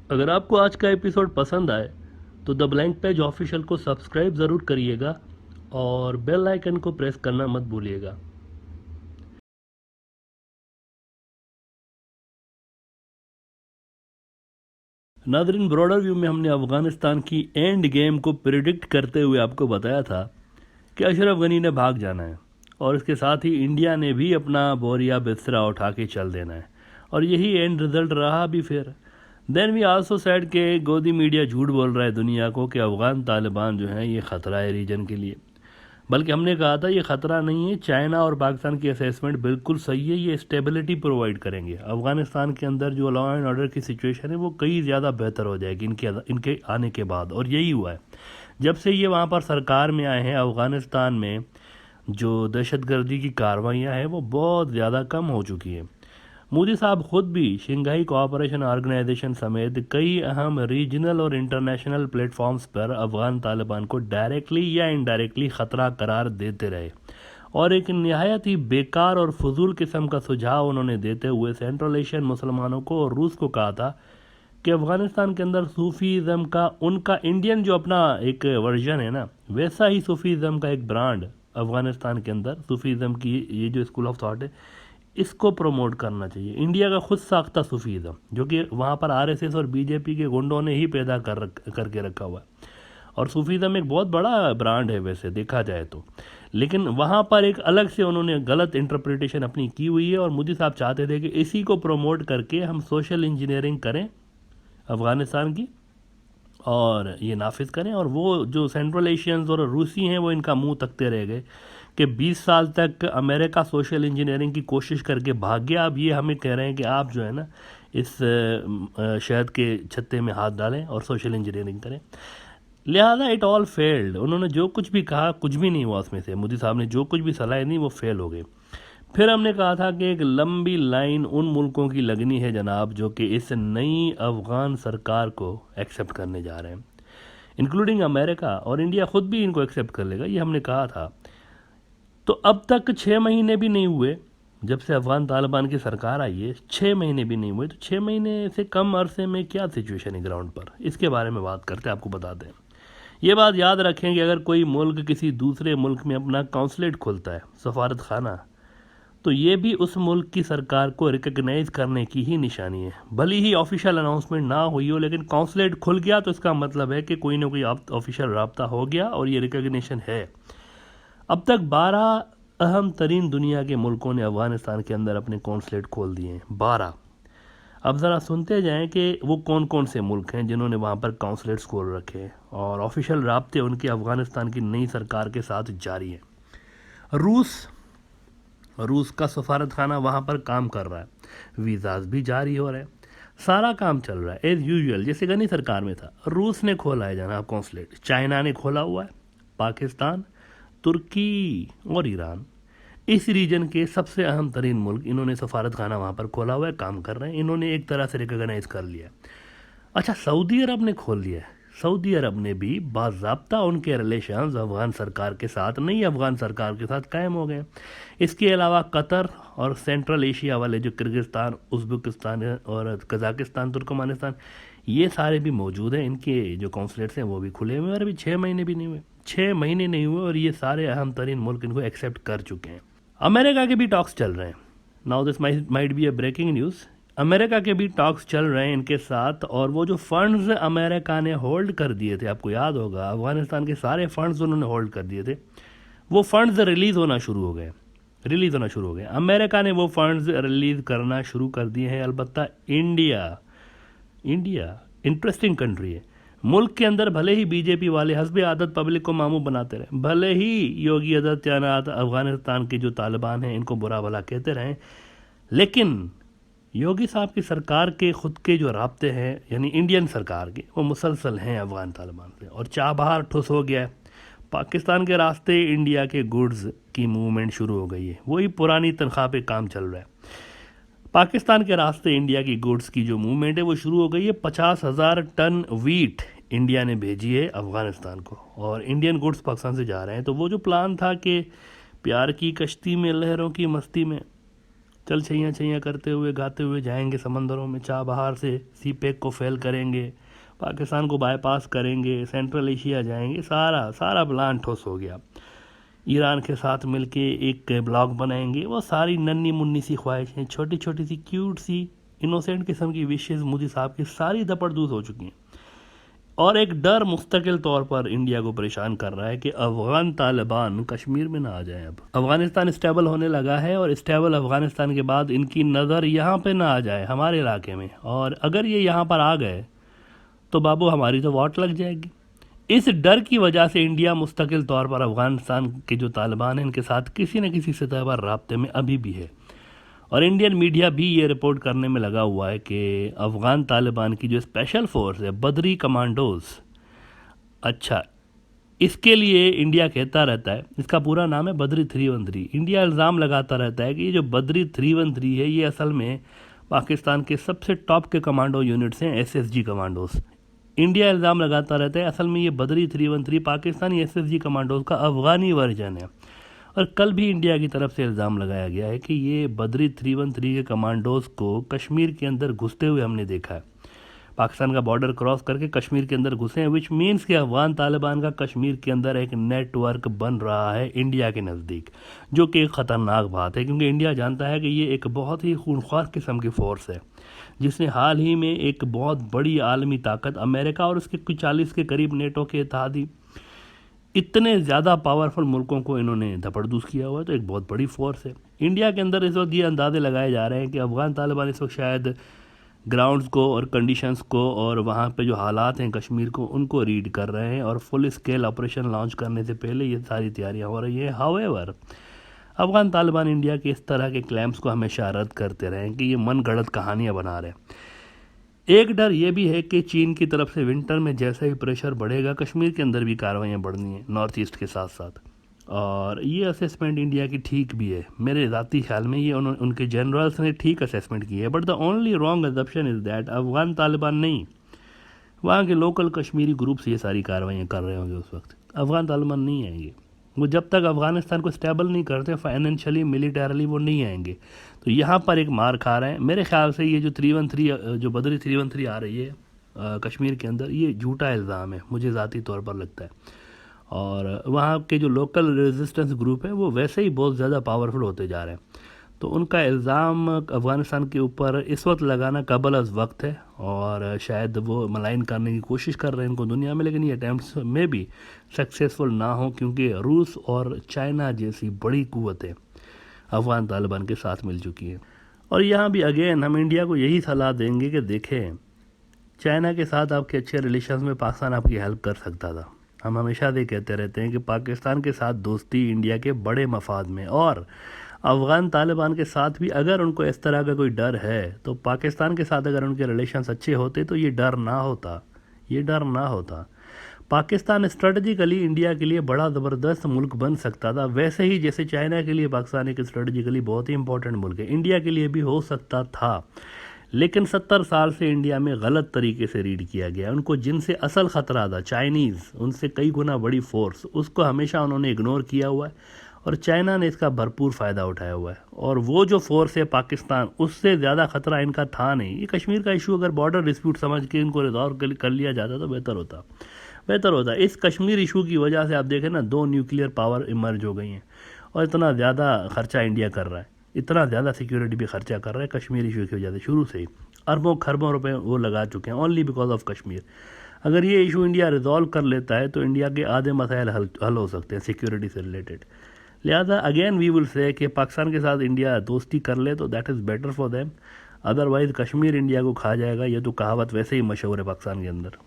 اگر آپ کو آج کا ایپیسوڈ پسند آئے تو دا بلینک پیج آفیشیل کو سبسکرائب ضرور کریے گا اور بیل آئیکن کو پریس کرنا مت بھولیے گا۔ ناظرین، براڈر ویو میں ہم نے افغانستان کی اینڈ گیم کو پریڈکٹ کرتے ہوئے آپ کو بتایا تھا کہ اشرف غنی نے بھاگ جانا ہے اور اس کے ساتھ ہی انڈیا نے بھی اپنا بوریا بسترا اٹھا کے چل دینا ہے، اور یہی اینڈ رزلٹ رہا بھی پھر۔ دین وی آلسو سیڈ کہ گودی میڈیا جھوٹ بول رہا ہے دنیا کو کہ افغان طالبان جو ہیں یہ خطرہ ہے ریجن کے لیے، بلکہ ہم نے کہا تھا یہ خطرہ نہیں ہے، چائنا اور پاکستان کی اسیسمنٹ بالکل صحیح ہے، یہ اسٹیبلٹی پرووائڈ کریں گے۔ افغانستان کے اندر جو لا اینڈ آرڈر کی سچویشن ہے وہ کئی زیادہ بہتر ہو جائے گی ان کے آنے کے بعد، اور یہی ہوا ہے۔ جب سے یہ وہاں پر سرکار میں آئے ہیں، افغانستان میں جو دہشت گردی کی کاروائیاں ہیں وہ بہت زیادہ کم ہو چکی ہیں۔ مودی صاحب خود بھی شنگھائی کوآپریشن آرگنائزیشن سمیت کئی اہم ریجنل اور انٹرنیشنل پلیٹ فارمز پر افغان طالبان کو ڈائریکٹلی یا انڈائریکٹلی خطرہ قرار دیتے رہے، اور ایک نہایت ہی بیکار اور فضول قسم کا سجھاؤ انہوں نے دیتے ہوئے سینٹرل ایشین مسلمانوں کو اور روس کو کہا تھا کہ افغانستان کے اندر صوفیزم کا ان کا انڈین جو اپنا ایک ورژن ہے نا، ویسا ہی صوفیزم کا ایک برانڈ افغانستان کے اندر صوفیزم کی یہ جو اسکول آف تھاٹ ہے اس کو پروموٹ کرنا چاہیے۔ انڈیا کا خود ساختہ صوفیزم جو کہ وہاں پر آر ایس ایس اور بی جے پی کے گنڈوں نے ہی پیدا کر کے رکھا ہوا ہے، اور صوفیزم ایک بہت بڑا برانڈ ہے ویسے دیکھا جائے تو، لیکن وہاں پر ایک الگ سے انہوں نے غلط انٹرپریٹیشن اپنی کی ہوئی ہے، اور مودی صاحب چاہتے تھے کہ اسی کو پروموٹ کر کے ہم سوشل انجینئرنگ کریں افغانستان کی اور یہ نافذ کریں، اور وہ جو سینٹرل ایشینز اور روسی ہیں وہ ان کا منہ تکتے رہ گئے کہ 20 سال تک امریکہ سوشل انجینئرنگ کی کوشش کر کے بھاگ گیا، اب یہ ہمیں کہہ رہے ہیں کہ آپ جو ہے نا اس شہد کے چھتے میں ہاتھ ڈالیں اور سوشل انجینئرنگ کریں، لہذا اٹ آل فیلڈ۔ انہوں نے جو کچھ بھی کہا کچھ بھی نہیں ہوا اس میں سے، مودی صاحب نے جو کچھ بھی صلاح دی وہ فیل ہو گئے۔ پھر ہم نے کہا تھا کہ ایک لمبی لائن ان ملکوں کی لگنی ہے جناب جو کہ اس نئی افغان سرکار کو ایکسیپٹ کرنے جا رہے ہیں، انکلوڈنگ امریکہ، اور انڈیا خود بھی ان کو ایکسیپٹ کر لے گا، یہ ہم نے کہا تھا۔ تو اب تک 6 مہینے بھی نہیں ہوئے جب سے افغان طالبان کی سرکار آئی ہے، 6 مہینے بھی نہیں ہوئے، تو 6 مہینے سے کم عرصے میں کیا سچویشن ہے گراؤنڈ پر، اس کے بارے میں بات کرتے ہیں، آپ کو بتاتے ہیں۔ یہ بات یاد رکھیں کہ اگر کوئی ملک کسی دوسرے ملک میں اپنا قونصلیٹ کھولتا ہے، سفارت خانہ، تو یہ بھی اس ملک کی سرکار کو ریکگنائز کرنے کی ہی نشانی ہے، بھلی ہی آفیشیل اناؤنسمنٹ نہ ہوئی ہو، لیکن قونصلیٹ کھل گیا تو اس کا مطلب ہے کہ کوئی نہ کوئی آفیشیل رابطہ ہو گیا اور یہ ریکگنیشن ہے۔ اب تک 12 اہم ترین دنیا کے ملکوں نے افغانستان کے اندر اپنے قونصلیٹ کھول دیے ہیں، 12۔ اب ذرا سنتے جائیں کہ وہ کون کون سے ملک ہیں جنہوں نے وہاں پر قونصلیٹس کھول رکھے ہیں اور آفیشیل رابطے ان کے افغانستان کی نئی سرکار کے ساتھ جاری ہیں۔ روس کا سفارت خانہ وہاں پر کام کر رہا ہے، ویزاز بھی جاری ہو رہے ہیں، سارا کام چل رہا ہے ایز یوزول جیسے غنی سرکار میں تھا۔ روس نے کھولا ہے جناب قونصلیٹ، چائنا نے کھولا ہوا ہے، پاکستان، ترکی اور ایران، اس ریجن کے سب سے اہم ترین ملک انہوں نے سفارت خانہ وہاں پر کھولا ہوا ہے، کام کر رہے ہیں، انہوں نے ایک طرح سے ریکگنائز کر لیا۔ اچھا، سعودی عرب نے کھول لیا ہے، سعودی عرب نے بھی باضابطہ ان کے ریلیشنز افغان سرکار کے ساتھ، نئی افغان سرکار کے ساتھ قائم ہو گئے۔ اس کے علاوہ قطر اور سینٹرل ایشیا والے جو کرغزستان، ازبکستان اور قزاقستان، ترکمانستان، یہ سارے بھی موجود ہیں، ان کے جو قونصلیٹس ہیں وہ بھی کھلے ہوئے ہیں، اور ابھی 6 مہینے بھی نہیں ہوئے، 6 مہینے نہیں ہوئے اور یہ سارے اہم ترین ملک ان کو ایکسیپٹ کر چکے ہیں۔ امریکہ کے بھی ٹاکس چل رہے ہیں، now this might be a breaking news, امریکہ کے بھی ٹاکس چل رہے ہیں ان کے ساتھ، اور وہ جو فنڈز امریکہ نے ہولڈ کر دیے تھے، آپ کو یاد ہوگا افغانستان کے سارے فنڈز انہوں نے ہولڈ کر دیے تھے، وہ فنڈز ریلیز ہونا شروع ہو گئے۔ امریکہ نے وہ فنڈز ریلیز کرنا شروع کر دیے ہیں، البتہ انڈیا انٹرسٹنگ کنٹری ہے، ملک کے اندر بھلے ہی بی جے پی والے حسب عادت پبلک کو ماموں بناتے رہے، بھلے ہی یوگی آدتیہ ناتھ افغانستان کے جو طالبان ہیں ان کو برا بھلا کہتے رہیں، لیکن یوگی صاحب کی سرکار کے خود کے جو رابطے ہیں، یعنی انڈین سرکار کے، وہ مسلسل ہیں افغان طالبان سے، اور چاہ بہار ٹھوس ہو گیا ہے۔ پاکستان کے راستے انڈیا کے گوڈز کی موومنٹ شروع ہو گئی ہے، وہی پرانی تنخواہ پہ کام چل رہا ہے۔ پاکستان کے راستے انڈیا کی گوڈز کی جو موومنٹ ہے وہ شروع ہو گئی ہے، 50,000 ٹن ویٹ انڈیا نے بھیجی ہے افغانستان کو، اور انڈین گوڈز پاکستان سے جا رہے ہیں۔ تو وہ جو پلان تھا کہ پیار کی کشتی میں لہروں کی مستی میں، چل چھیاں چھیاں کرتے ہوئے گاتے ہوئے جائیں گے سمندروں میں، چاہ بہار سے سی پیک کو فیل کریں گے، پاکستان کو بائی پاس کریں گے، سینٹرل ایشیا جائیں گے، سارا پلان ٹھوس ہو گیا۔ ایران کے ساتھ مل کے ایک بلاک بنائیں گے، وہ ساری ننی منی سی خواہشیں، چھوٹی چھوٹی سی کیوٹ سی انوسینٹ قسم کی وشز مودی صاحب کی ساری دپڑدوز ہو چکی ہیں۔ اور ایک ڈر مستقل طور پر انڈیا کو پریشان کر رہا ہے کہ افغان طالبان کشمیر میں نہ آ جائیں۔ اب افغانستان اسٹیبل ہونے لگا ہے، اور اسٹیبل افغانستان کے بعد ان کی نظر یہاں پہ نہ آ جائے ہمارے علاقے میں، اور اگر یہ یہاں پر آ گئے تو بابو ہماری تو واٹ لگ جائے گی۔ اس ڈر کی وجہ سے انڈیا مستقل طور پر افغانستان کے جو طالبان ہیں ان کے ساتھ کسی نہ کسی سطح پر رابطے میں ابھی بھی ہے، اور انڈین میڈیا بھی یہ رپورٹ کرنے میں لگا ہوا ہے کہ افغان طالبان کی جو اسپیشل فورس ہے بدری کمانڈوز، اچھا اس کے لیے انڈیا کہتا رہتا ہے، اس کا پورا نام ہے بدری 313۔ انڈیا الزام لگاتا رہتا ہے کہ یہ جو بدری 313 ہے یہ اصل میں پاکستان کے سب سے ٹاپ کے کمانڈو یونٹس ہیں، S S G commandos. India الزام لگاتا رہتا ہے اصل میں یہ Badri 313 Pakistani S S G commandos کا افغانی ورژن ہے، اور کل بھی انڈیا کی طرف سے الزام لگایا گیا ہے کہ یہ بدری 313 کے کمانڈوز کو کشمیر کے اندر گھستے ہوئے ہم نے دیکھا ہے، پاکستان کا بارڈر کراس کر کے کشمیر کے اندر گھسے ہیں، وچ مینس کہ افغان طالبان کا کشمیر کے اندر ایک نیٹ ورک بن رہا ہے انڈیا کے نزدیک، جو کہ ایک خطرناک بات ہے، کیونکہ انڈیا جانتا ہے کہ یہ ایک بہت ہی خونخوار قسم کی فورس ہے، جس نے حال ہی میں ایک بہت بڑی عالمی طاقت امریکہ اور اس کے کچھ 40 کے قریب نیٹو کے اتحادی اتنے زیادہ پاورفل ملکوں کو انہوں نے دھپڑدوز کیا ہوا ہے، تو ایک بہت بڑی فورس ہے۔ انڈیا کے اندر اس وقت یہ اندازے لگائے جا رہے ہیں کہ افغان طالبان اس وقت شاید گراؤنڈز کو اور کنڈیشنز کو اور وہاں پہ جو حالات ہیں کشمیر کو ان کو ریڈ کر رہے ہیں، اور فل اسکیل آپریشن لانچ کرنے سے پہلے یہ ساری تیاریاں ہو رہی ہیں۔ ہاویور افغان طالبان انڈیا کے اس طرح کے کلیمز کو ہمیشہ رد کرتے رہے ہیں کہ یہ من گھڑت کہانیاں بنا رہے ہیں۔ ایک ڈر یہ بھی ہے کہ چین کی طرف سے ونٹر میں جیسا ہی پریشر بڑھے گا کشمیر کے اندر بھی کارروائیاں بڑھنی ہیں نارتھ ایسٹ کے ساتھ ساتھ، اور یہ اسیسمنٹ انڈیا کی ٹھیک بھی ہے، میرے ذاتی خیال میں یہ ان کے جنرلز نے ٹھیک اسیسمنٹ کی ہے، but the only wrong assumption is that Afghan Taliban نہیں، وہاں کے لوکل کشمیری گروپس یہ ساری کارروائیاں کر رہے ہوں گے، اس وقت افغان طالبان نہیں آئیں گے، وہ جب تک افغانستان کو اسٹیبل نہیں کرتے فائنینشلی ملیٹرلی وہ نہیں آئیں گے، تو یہاں پر ایک مار کھا رہے ہیں۔ میرے خیال سے یہ جو 313 جو بدری 313 آ رہی ہے کشمیر کے اندر، یہ جھوٹا الزام ہے مجھے ذاتی طور پر لگتا ہے، اور وہاں کے جو لوکل ریزسٹنس گروپ ہے وہ ویسے ہی بہت زیادہ پاورفل ہوتے جا رہے ہیں، تو ان کا الزام افغانستان کے اوپر اس وقت لگانا قبل از وقت ہے، اور شاید وہ ملائن کرنے کی کوشش کر رہے ہیں ان کو دنیا میں، لیکن یہ اٹیمپٹس میں بھی سکسیسفل نہ ہوں، کیونکہ روس اور چائنا جیسی بڑی قوتیں افغان طالبان کے ساتھ مل چکی ہیں۔ اور یہاں بھی اگین ہم انڈیا کو یہی صلاح دیں گے کہ دیکھیں چائنا کے ساتھ آپ کے اچھے ریلیشنز میں پاکستان آپ کی ہیلپ کر سکتا تھا، ہم ہمیشہ یہ کہتے رہتے ہیں کہ پاکستان کے ساتھ دوستی انڈیا کے بڑے مفاد میں، اور افغان طالبان کے ساتھ بھی اگر ان کو اس طرح کا کوئی ڈر ہے تو پاکستان کے ساتھ اگر ان کے ریلیشنز اچھے ہوتے تو یہ ڈر نہ ہوتا۔ پاکستان اسٹریٹجیکلی انڈیا کے لیے بڑا زبردست ملک بن سکتا تھا، ویسے ہی جیسے چائنا کے لیے پاکستان ایک اسٹریٹجیکلی بہت ہی امپورٹنٹ ملک ہے، انڈیا کے لیے بھی ہو سکتا تھا، لیکن 70 سال سے انڈیا میں غلط طریقے سے ریڈ کیا گیا، ان کو جن سے اصل خطرہ تھا چائنیز، ان سے کئی گنا بڑی فورس، اس کو ہمیشہ انہوں نے اگنور کیا ہوا ہے، اور چائنا نے اس کا بھرپور فائدہ اٹھایا ہوا ہے، اور وہ جو فورس ہے پاکستان اس سے زیادہ خطرہ ان کا تھا نہیں۔ یہ کشمیر کا ایشو اگر بارڈر ڈسپیوٹ سمجھ کے ان کو ریزالو کر لیا جاتا تو بہتر ہوتا۔ اس کشمیر ایشو کی وجہ سے آپ دیکھیں نا 2 نیوکلیئر پاور ایمرج ہو گئی ہیں، اور اتنا زیادہ خرچہ انڈیا کر رہا ہے، اتنا زیادہ سیکیورٹی پہ خرچہ کر رہا ہے کشمیر ایشو کی وجہ سے، شروع سے ہی اربوں خربوں روپے وہ لگا چکے ہیں اونلی بیکاز آف کشمیر۔ اگر یہ ایشو انڈیا ریزالو کر لیتا ہے تو انڈیا کے آدھے مسائل حل ہو سکتے ہیں سیکیورٹی سے ریلیٹڈ، لہذا اگین وی ول سے کہ پاکستان کے ساتھ انڈیا دوستی کر لے تو that is better for them, otherwise Kashmir India کو کھا جائے گا، یہ تو کہاوت ویسے ہی مشہور ہے پاکستان کے اندر۔